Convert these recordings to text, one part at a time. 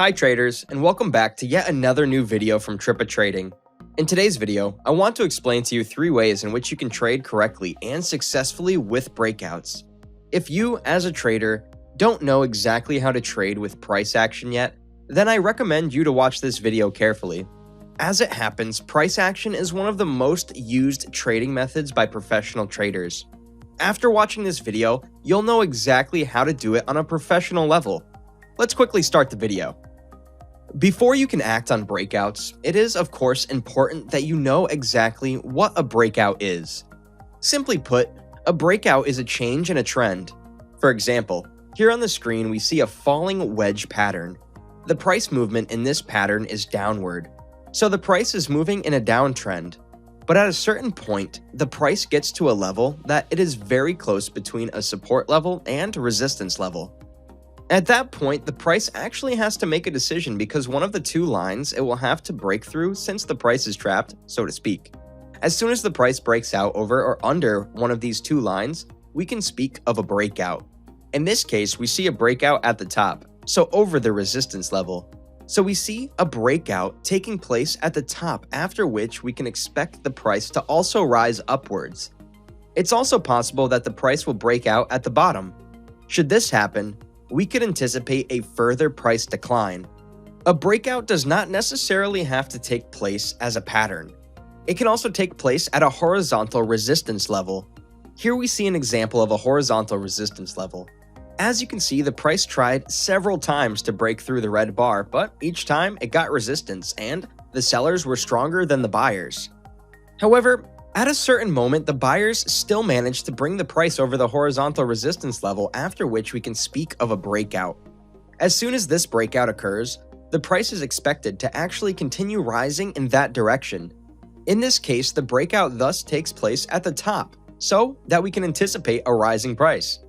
Hi traders, and welcome back to yet another new video from Trippa Trading. In today's video, I want to explain to you 3 ways in which you can trade correctly and successfully with breakouts. If you, as a trader, don't know exactly how to trade with price action yet, then I recommend you to watch this video carefully. As it happens, price action is one of the most used trading methods by professional traders. After watching this video, you'll know exactly how to do it on a professional level. Let's quickly start the video. Before you can act on breakouts, it is of course important that you know exactly what a breakout is. Simply put, a breakout is a change in a trend. For example, here on the screen we see a falling wedge pattern. The price movement in this pattern is downward, so the price is moving in a downtrend. But at a certain point, the price gets to a level that it is very close between a support level and a resistance level. At that point, the price actually has to make a decision because one of the 2 lines it will have to break through since the price is trapped, so to speak. As soon as the price breaks out over or under one of these 2 lines, we can speak of a breakout. In this case, we see a breakout at the top, so over the resistance level. So we see a breakout taking place at the top, after which we can expect the price to also rise upwards. It's also possible that the price will break out at the bottom. Should this happen, we could anticipate a further price decline. A breakout does not necessarily have to take place as a pattern. It can also take place at a horizontal resistance level. Here we see an example of a horizontal resistance level. As you can see, the price tried several times to break through the red bar, but each time it got resistance and the sellers were stronger than the buyers. However, at a certain moment, the buyers still managed to bring the price over the horizontal resistance level, after which we can speak of a breakout. As soon as this breakout occurs, the price is expected to actually continue rising in that direction. In this case, the breakout thus takes place at the top, so that we can anticipate a rising price.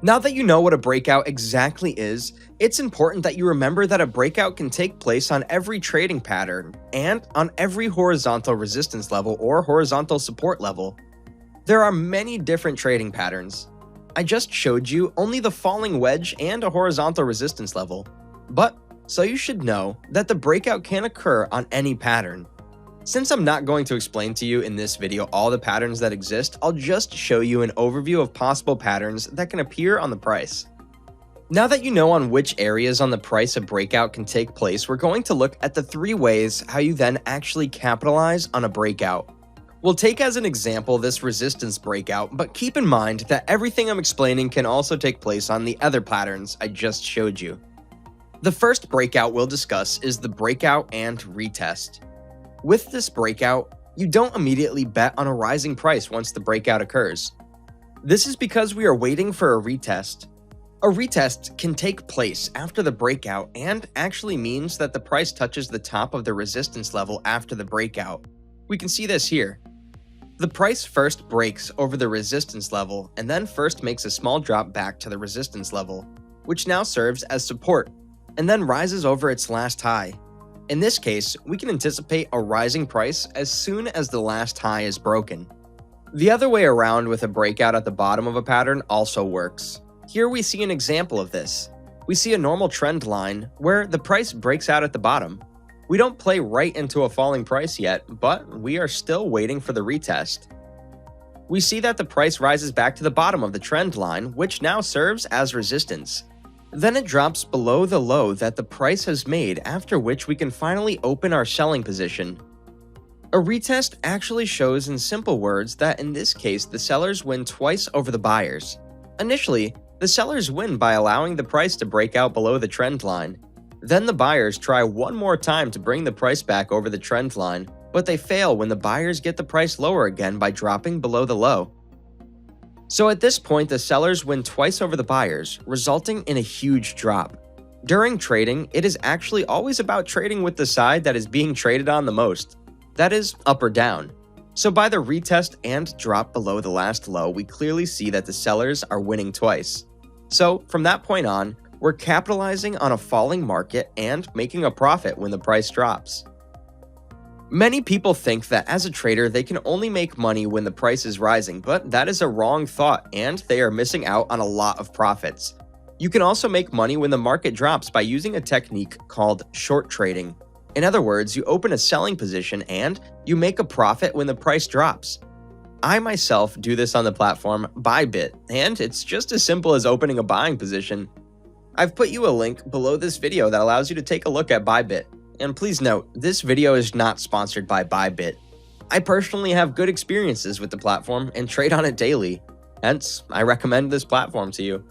Now that you know what a breakout exactly is, it's important that you remember that a breakout can take place on every trading pattern and on every horizontal resistance level or horizontal support level. There are many different trading patterns. I just showed you only the falling wedge and a horizontal resistance level. But, so you should know that the breakout can occur on any pattern. Since I'm not going to explain to you in this video all the patterns that exist, I'll just show you an overview of possible patterns that can appear on the price. Now that you know on which areas on the price a breakout can take place, we're going to look at the 3 ways how you then actually capitalize on a breakout. We'll take as an example this resistance breakout, but keep in mind that everything I'm explaining can also take place on the other patterns I just showed you. The first breakout we'll discuss is the breakout and retest. With this breakout, you don't immediately bet on a rising price once the breakout occurs. This is because we are waiting for a retest. A retest can take place after the breakout and actually means that the price touches the top of the resistance level after the breakout. We can see this here. The price first breaks over the resistance level and then first makes a small drop back to the resistance level, which now serves as support, and then rises over its last high. In this case, we can anticipate a rising price as soon as the last high is broken. The other way around with a breakout at the bottom of a pattern also works. Here we see an example of this. We see a normal trend line where the price breaks out at the bottom. We don't play right into a falling price yet, but we are still waiting for the retest. We see that the price rises back to the bottom of the trend line, which now serves as resistance. Then it drops below the low that the price has made, after which we can finally open our selling position. A retest actually shows in simple words that in this case the sellers win twice over the buyers. Initially, the sellers win by allowing the price to break out below the trend line. Then the buyers try one more time to bring the price back over the trend line, but they fail when the buyers get the price lower again by dropping below the low. So at this point, the sellers win twice over the buyers, resulting in a huge drop. During trading, it is actually always about trading with the side that is being traded on the most. That is, up or down. So by the retest and drop below the last low, we clearly see that the sellers are winning twice. So from that point on, we're capitalizing on a falling market and making a profit when the price drops. Many people think that as a trader they can only make money when the price is rising, but that is a wrong thought and they are missing out on a lot of profits. You can also make money when the market drops by using a technique called short trading. In other words, you open a selling position and you make a profit when the price drops. I myself do this on the platform Bybit, and it's just as simple as opening a buying position. I've put you a link below this video that allows you to take a look at Bybit. And please note, this video is not sponsored by Bybit. I personally have good experiences with the platform and trade on it daily, hence I recommend this platform to you.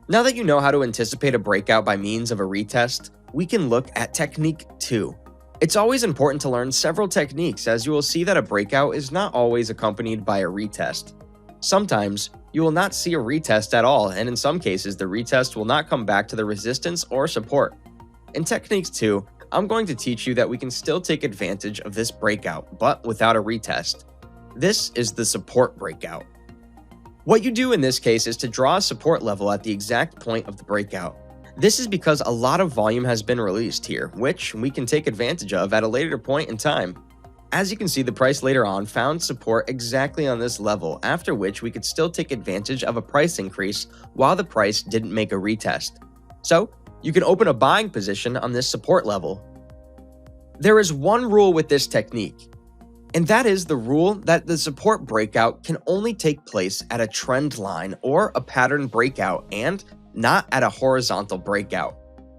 Now that you know how to anticipate a breakout by means of a retest, we can look at technique 2. It's always important to learn several techniques, as you will see that a breakout is not always accompanied by a retest. Sometimes, you will not see a retest at all, and in some cases the retest will not come back to the resistance or support. In technique 2, I'm going to teach you that we can still take advantage of this breakout, but without a retest. This is the support breakout. What you do in this case is to draw a support level at the exact point of the breakout. This is because a lot of volume has been released here, which we can take advantage of at a later point in time. As you can see, the price later on found support exactly on this level, after which we could still take advantage of a price increase while the price didn't make a retest. So, you can open a buying position on this support level. There is one rule with this technique, and that is the rule that the support breakout can only take place at a trend line or a pattern breakout and not at a horizontal breakout.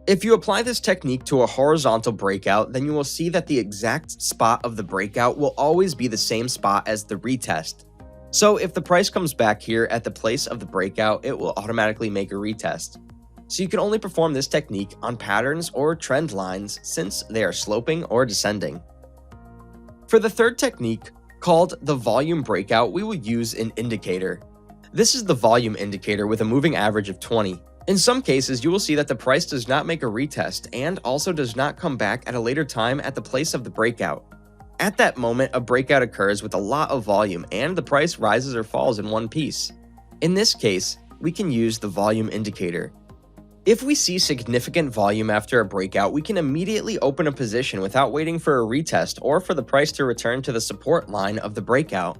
If you apply this technique to a horizontal breakout, then you will see that the exact spot of the breakout will always be the same spot as the retest. So if the price comes back here at the place of the breakout, it will automatically make a retest. So you can only perform this technique on patterns or trend lines since they are sloping or descending. For the third technique, called the volume breakout, we will use an indicator. This is the volume indicator with a moving average of 20. In some cases, you will see that the price does not make a retest and also does not come back at a later time at the place of the breakout. At that moment, a breakout occurs with a lot of volume and the price rises or falls in one piece. In this case, we can use the volume indicator. If we see significant volume after a breakout, we can immediately open a position without waiting for a retest or for the price to return to the support line of the breakout.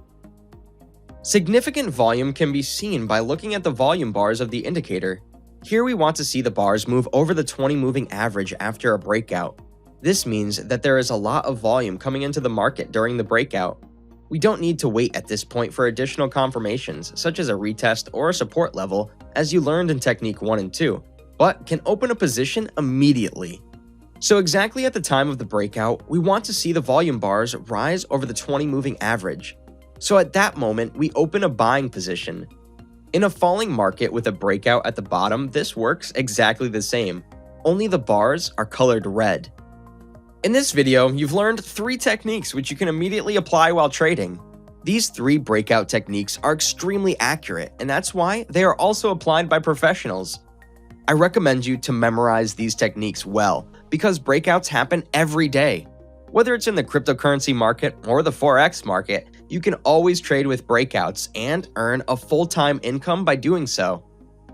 Significant volume can be seen by looking at the volume bars of the indicator. Here we want to see the bars move over the 20 moving average after a breakout. This means that there is a lot of volume coming into the market during the breakout. We don't need to wait at this point for additional confirmations, such as a retest or a support level, as you learned in technique 1 and 2. But can open a position immediately. So exactly at the time of the breakout, we want to see the volume bars rise over the 20 moving average. So at that moment, we open a buying position. In a falling market with a breakout at the bottom, this works exactly the same, only the bars are colored red. In this video, you've learned 3 techniques which you can immediately apply while trading. These 3 breakout techniques are extremely accurate, and that's why they are also applied by professionals. I recommend you to memorize these techniques well, because breakouts happen every day. Whether it's in the cryptocurrency market or the Forex market, you can always trade with breakouts and earn a full-time income by doing so.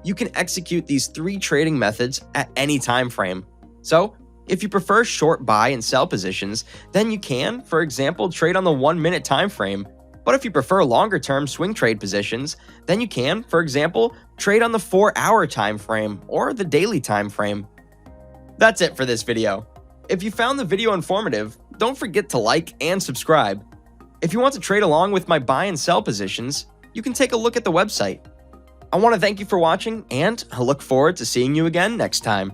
You can execute these 3 trading methods at any time frame. So, if you prefer short buy and sell positions, then you can, for example, trade on the 1-minute time frame. But if you prefer longer-term swing trade positions, then you can, for example, trade on the 4-hour time frame or the daily time frame. That's it for this video. If you found the video informative, don't forget to like and subscribe. If you want to trade along with my buy and sell positions, you can take a look at the website. I want to thank you for watching, and I look forward to seeing you again next time.